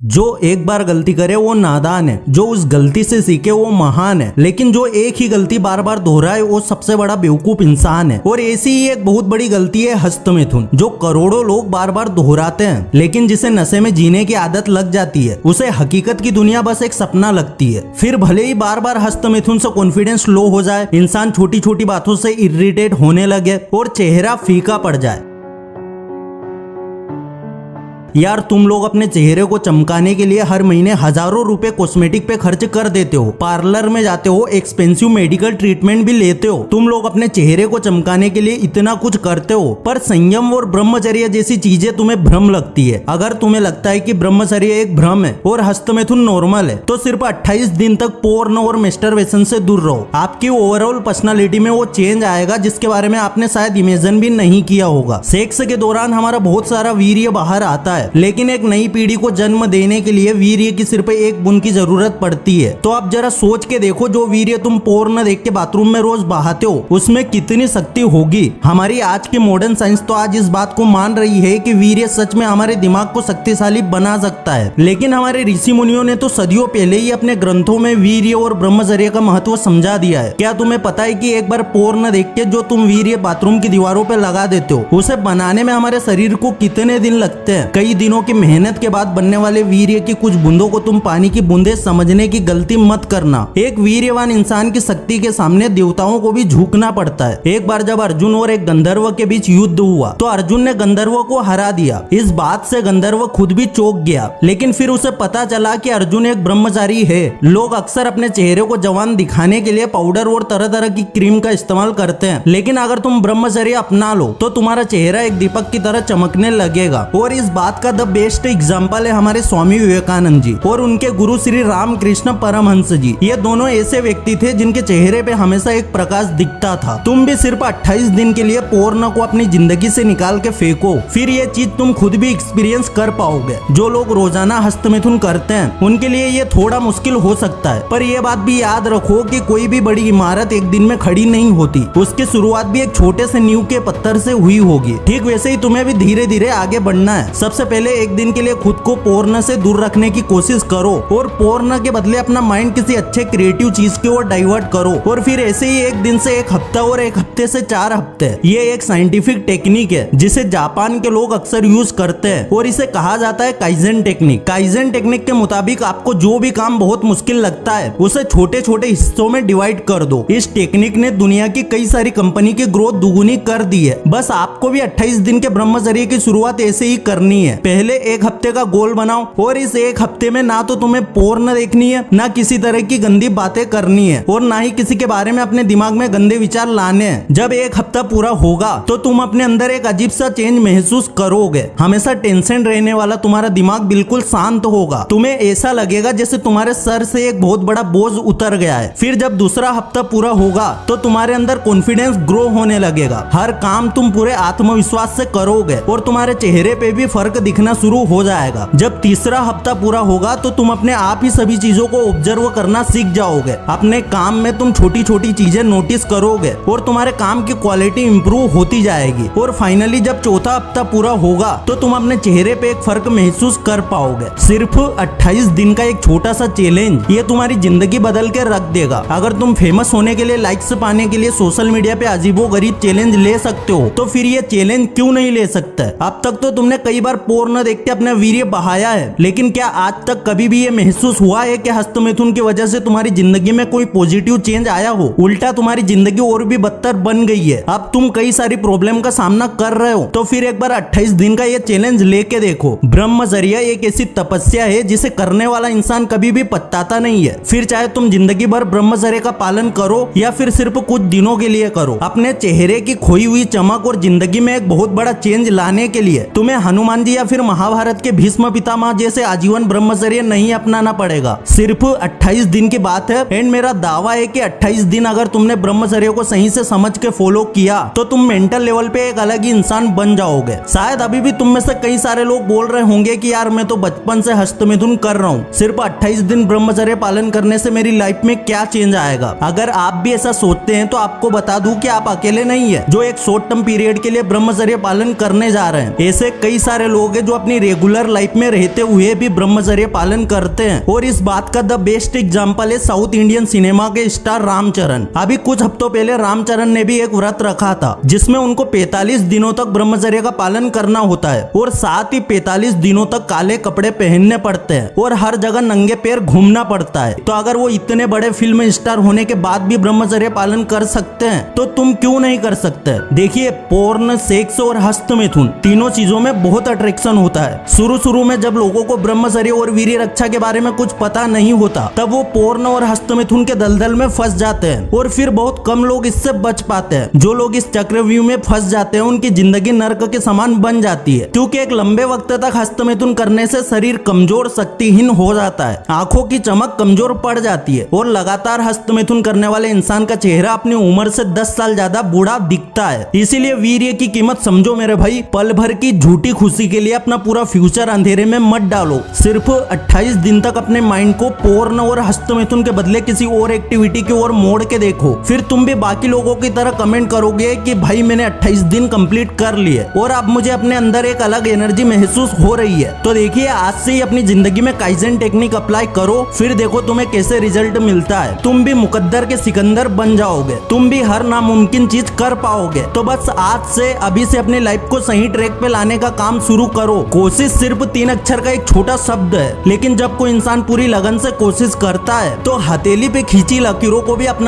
जो एक बार गलती करे वो नादान है, जो उस गलती से सीखे वो महान है, लेकिन जो एक ही गलती बार बार दोहराए वो सबसे बड़ा बेवकूफ इंसान है। और ऐसी ही एक बहुत बड़ी गलती है हस्तमिथुन, जो करोड़ों लोग बार बार दोहराते हैं, लेकिन जिसे नशे में जीने की आदत लग जाती है उसे हकीकत की दुनिया बस एक सपना लगती है। फिर भले ही बार बार हस्तमिथुन से कॉन्फिडेंस लो हो जाए, इंसान छोटी छोटी बातों से इरिटेट होने लगे और चेहरा फीका पड़ जाए। यार तुम लोग अपने चेहरे को चमकाने के लिए हर महीने हजारों रुपए कॉस्मेटिक पे खर्च कर देते हो, पार्लर में जाते हो, एक्सपेंसिव मेडिकल ट्रीटमेंट भी लेते हो। तुम लोग अपने चेहरे को चमकाने के लिए इतना कुछ करते हो, पर संयम और ब्रह्मचर्य जैसी चीजें तुम्हें भ्रम लगती है। अगर तुम्हें लगता है कि ब्रह्मचर्य एक भ्रम है और हस्तमिथुन नॉर्मल है, तो सिर्फ 28 दिन तक पोर्न और मास्टरबेशन से दूर रहो। आपकी ओवरऑल पर्सनालिटी में वो चेंज आएगा जिसके बारे में आपने शायद इमेजिन भी नहीं किया होगा। सेक्स के दौरान हमारा बहुत सारा वीर्य बाहर आता है, लेकिन एक नई पीढ़ी को जन्म देने के लिए वीर्य की सिर्फ एक बूंद की जरूरत पड़ती है। तो आप जरा सोच के देखो, जो वीर्य तुम पोर्न देख के बाथरूम में रोज बहाते हो उसमें कितनी शक्ति होगी। हमारी आज की मॉडर्न साइंस तो आज इस बात को मान रही है कि वीर्य सच में हमारे दिमाग को शक्तिशाली बना सकता है, लेकिन हमारे ऋषि मुनियों ने तो सदियों पहले ही अपने ग्रंथों में वीर्य और ब्रह्मचर्य का महत्व समझा दिया है। क्या तुम्हें पता है कि एक बार पोर्न देख के जो तुम वीर्य बाथरूम की दीवारों पे लगा देते हो, उसे बनाने में हमारे शरीर को कितने दिन लगते हैं। कई दिनों की मेहनत के बाद बनने वाले वीर्य की कुछ बूंदों को तुम पानी की बूंदे समझने की गलती मत करना। एक वीर्यवान इंसान की शक्ति के सामने देवताओं को भी झुकना पड़ता है। एक बार जब अर्जुन और एक गंधर्व के बीच युद्ध हुआ तो अर्जुन ने गंधर्व को हरा दिया। इस बात से गंधर्व खुद भी चौंक गया, लेकिन फिर उसे पता चला कि अर्जुन एक ब्रह्मचारी है। लोग अक्सर अपने चेहरे को जवान दिखाने के लिए पाउडर और तरह तरह की क्रीम का इस्तेमाल करते हैं, लेकिन अगर तुम ब्रह्मचर्य अपना लो तो तुम्हारा चेहरा एक दीपक की तरह चमकने लगेगा। और इस बात का द बेस्ट एग्जाम्पल है हमारे स्वामी विवेकानंद जी और उनके गुरु श्री रामकृष्ण परमहंस जी। ये दोनों ऐसे व्यक्ति थे जिनके चेहरे पे हमेशा एक प्रकाश दिखता था। तुम भी सिर्फ 28 दिन के लिए पोर्न को अपनी जिंदगी से निकाल के फेंको, फिर ये चीज तुम खुद भी एक्सपीरियंस कर पाओगे। जो लोग रोजाना हस्तमिथुन करते हैं उनके लिए ये थोड़ा मुश्किल हो सकता है, पर ये बात भी याद रखो कि कोई भी बड़ी इमारत एक दिन में खड़ी नहीं होती। उसकी शुरुआत भी एक छोटे से नींव के पत्थर से हुई होगी। ठीक वैसे ही तुम्हें भी धीरे धीरे आगे बढ़ना है। सबसे पहले एक दिन के लिए खुद को पोर्न से दूर रखने की कोशिश करो और पोर्न के बदले अपना माइंड किसी अच्छे क्रिएटिव चीज की ओर डाइवर्ट करो। और फिर ऐसे ही एक दिन से एक हफ्ता और एक हफ्ते से 4 हफ्ते। ये एक साइंटिफिक टेक्निक है जिसे जापान के लोग अक्सर यूज करते हैं और इसे कहा जाता है काइजेन टेक्निक। काइजेन टेक्निक के मुताबिक आपको जो भी काम बहुत मुश्किल लगता है उसे छोटे छोटे हिस्सों में डिवाइड कर दो। इस टेक्निक ने दुनिया की कई सारी कंपनी की ग्रोथ दुगुनी कर दी है। बस आपको भी 28 दिन के ब्रह्मचर्य की शुरुआत ऐसे ही करनी है। पहले एक हफ्ते का गोल बनाओ और इस एक हफ्ते में ना तो तुम्हें पोर्न देखनी है, ना किसी तरह की गंदी बातें करनी है और ना ही किसी के बारे में अपने दिमाग में गंदे विचार लाने हैं। जब एक हफ्ता पूरा होगा तो तुम अपने अंदर एक अजीब सा चेंज महसूस करोगे। हमेशा टेंशन रहने वाला तुम्हारा दिमाग बिल्कुल शांत होगा। तुम्हें ऐसा लगेगा जैसे तुम्हारे सर से एक बहुत बड़ा बोझ उतर गया है। फिर जब दूसरा हफ्ता पूरा होगा तो तुम्हारे अंदर कॉन्फिडेंस ग्रो होने लगेगा। हर काम तुम पूरे आत्मविश्वास से करोगे और तुम्हारे चेहरे पे भी फर्क दिखना शुरू हो जाएगा। जब तीसरा हफ्ता पूरा होगा तो तुम अपने आप ही सभी चीजों को ऑब्जर्व करना सीख जाओगे। अपने काम में तुम छोटी छोटी चीजें नोटिस करोगे और तुम्हारे काम की क्वालिटी इंप्रूव होती जाएगी। और फाइनली जब चौथा हफ्ता पूरा होगा तो तुम अपने चेहरे पे एक फर्क महसूस कर पाओगे। सिर्फ 28 दिन का एक छोटा सा चैलेंज ये तुम्हारी जिंदगी बदल के रख देगा। अगर तुम फेमस होने के लिए, लाइक्स पाने के लिए सोशल मीडिया पे अजीबोगरीब चैलेंज ले सकते हो तो फिर ये चैलेंज क्यों नहीं ले सकते। अब तक तो तुमने कई बार पोर्न देख के अपना वीर्य बहाया है, लेकिन क्या आज तक कभी भी ये महसूस हुआ है कि हस्तमिथुन की वजह से तुम्हारी जिंदगी में कोई पॉजिटिव चेंज आया हो? उल्टा तुम्हारी जिंदगी और भी बदतर बन गई है। अब तुम कई सारी प्रॉब्लम का सामना कर रहे हो, तो फिर एक बार 28 दिन का ये चैलेंज लेके देखो। ब्रह्मचर्य एक ऐसी तपस्या है जिसे करने वाला इंसान कभी भी पछताता नहीं है। फिर चाहे तुम जिंदगी भर ब्रह्मचर्य का पालन करो या फिर सिर्फ कुछ दिनों के लिए करो, अपने चेहरे की खोई हुई चमक और जिंदगी में एक बहुत बड़ा चेंज लाने के लिए तुम्हें हनुमान जी या फिर महाभारत के भीष्म पितामह जैसे आजीवन ब्रह्मचर्य नहीं अपनाना पड़ेगा। सिर्फ 28 दिन की बात है एंड मेरा दावा है कि 28 दिन अगर तुमने ब्रह्मचर्य को सही से समझ के फॉलो किया तो तुम मेंटल लेवल पे एक अलग ही इंसान बन जाओगे। शायद अभी भी तुम में से कई सारे लोग बोल रहे होंगे कि यार मैं तो बचपन से हस्तमिथुन कर रहा हूँ, सिर्फ 28 दिन ब्रह्मचर्य पालन करने से मेरी लाइफ में क्या चेंज आएगा। अगर आप भी ऐसा सोचते हैं तो आपको बता दूं कि आप अकेले नहीं है जो एक शॉर्ट टर्म पीरियड के लिए ब्रह्मचर्य पालन करने जा रहे हैं। ऐसे कई सारे लोग आगे जो अपनी रेगुलर लाइफ में रहते हुए भी ब्रह्मचर्य पालन करते हैं। और इस बात का द बेस्ट एग्जाम्पल है साउथ इंडियन सिनेमा के स्टार रामचरण। अभी कुछ हफ्तों पहले रामचरण ने भी एक व्रत रखा था जिसमें उनको 45 दिनों तक ब्रह्मचर्य का पालन करना होता है और साथ ही 45 दिनों तक काले कपड़े पहनने पड़ते हैं और हर जगह नंगे पैर घूमना पड़ता है। तो अगर वो इतने बड़े फिल्म स्टार होने के बाद भी ब्रह्मचर्य पालन कर सकते हैं तो तुम क्यों नहीं कर सकते। देखिए, पोर्न, सेक्स और हस्त मिथुन तीनों चीजों में बहुत अट्रैक्शन होता है। शुरू में जब लोगों को ब्रह्मचर्य और वीर्य रक्षा के बारे में कुछ पता नहीं होता तब वो पोर्न और हस्त मिथुन के दलदल में फंस जाते हैं और फिर बहुत कम लोग इससे बच पाते हैं। जो लोग इस चक्रव्यूह में फंस जाते हैं उनकी जिंदगी नर्क के समान बन जाती है, क्योंकि एक लंबे वक्त तक हस्त मिथुन करने से शरीर कमजोर, शक्तिहीन हो जाता है, आंखों की चमक कमजोर पड़ जाती है और लगातार हस्त मिथुन करने वाले इंसान का चेहरा अपनी उम्र से 10 साल ज्यादा बूढ़ा दिखता है। इसीलिए वीर्य की कीमत समझो मेरे भाई। पल भर की झूठी खुशी के लिए अपना पूरा फ्यूचर अंधेरे में मत डालो। सिर्फ 28 दिन तक अपने माइंड को पोर्न और हस्त मिथुन के बदले किसी और एक्टिविटी की ओर मोड़ के देखो, फिर तुम भी बाकी लोगों की तरह कमेंट करोगे कि भाई मैंने 28 दिन कंप्लीट कर लिए और अब मुझे अपने अंदर एक अलग एनर्जी महसूस हो रही है। तो देखिए, आज से ही अपनी जिंदगी में काइजेन टेक्निक अप्लाई करो, फिर देखो तुम्हें कैसे रिजल्ट मिलता है। तुम भी मुकद्दर के सिकंदर बन जाओगे, तुम भी हर नामुमकिन चीज कर पाओगे। तो बस आज से, अभी से अपनी लाइफ को सही ट्रैक पे लाने का काम शुरू करो। कोशिश सिर्फ 3 अक्षर का एक छोटा शब्द है, लेकिन जब कोई इंसान पूरी लगन से कोशिश करता है तो हथेली पे खींची लकीरों को भी अपना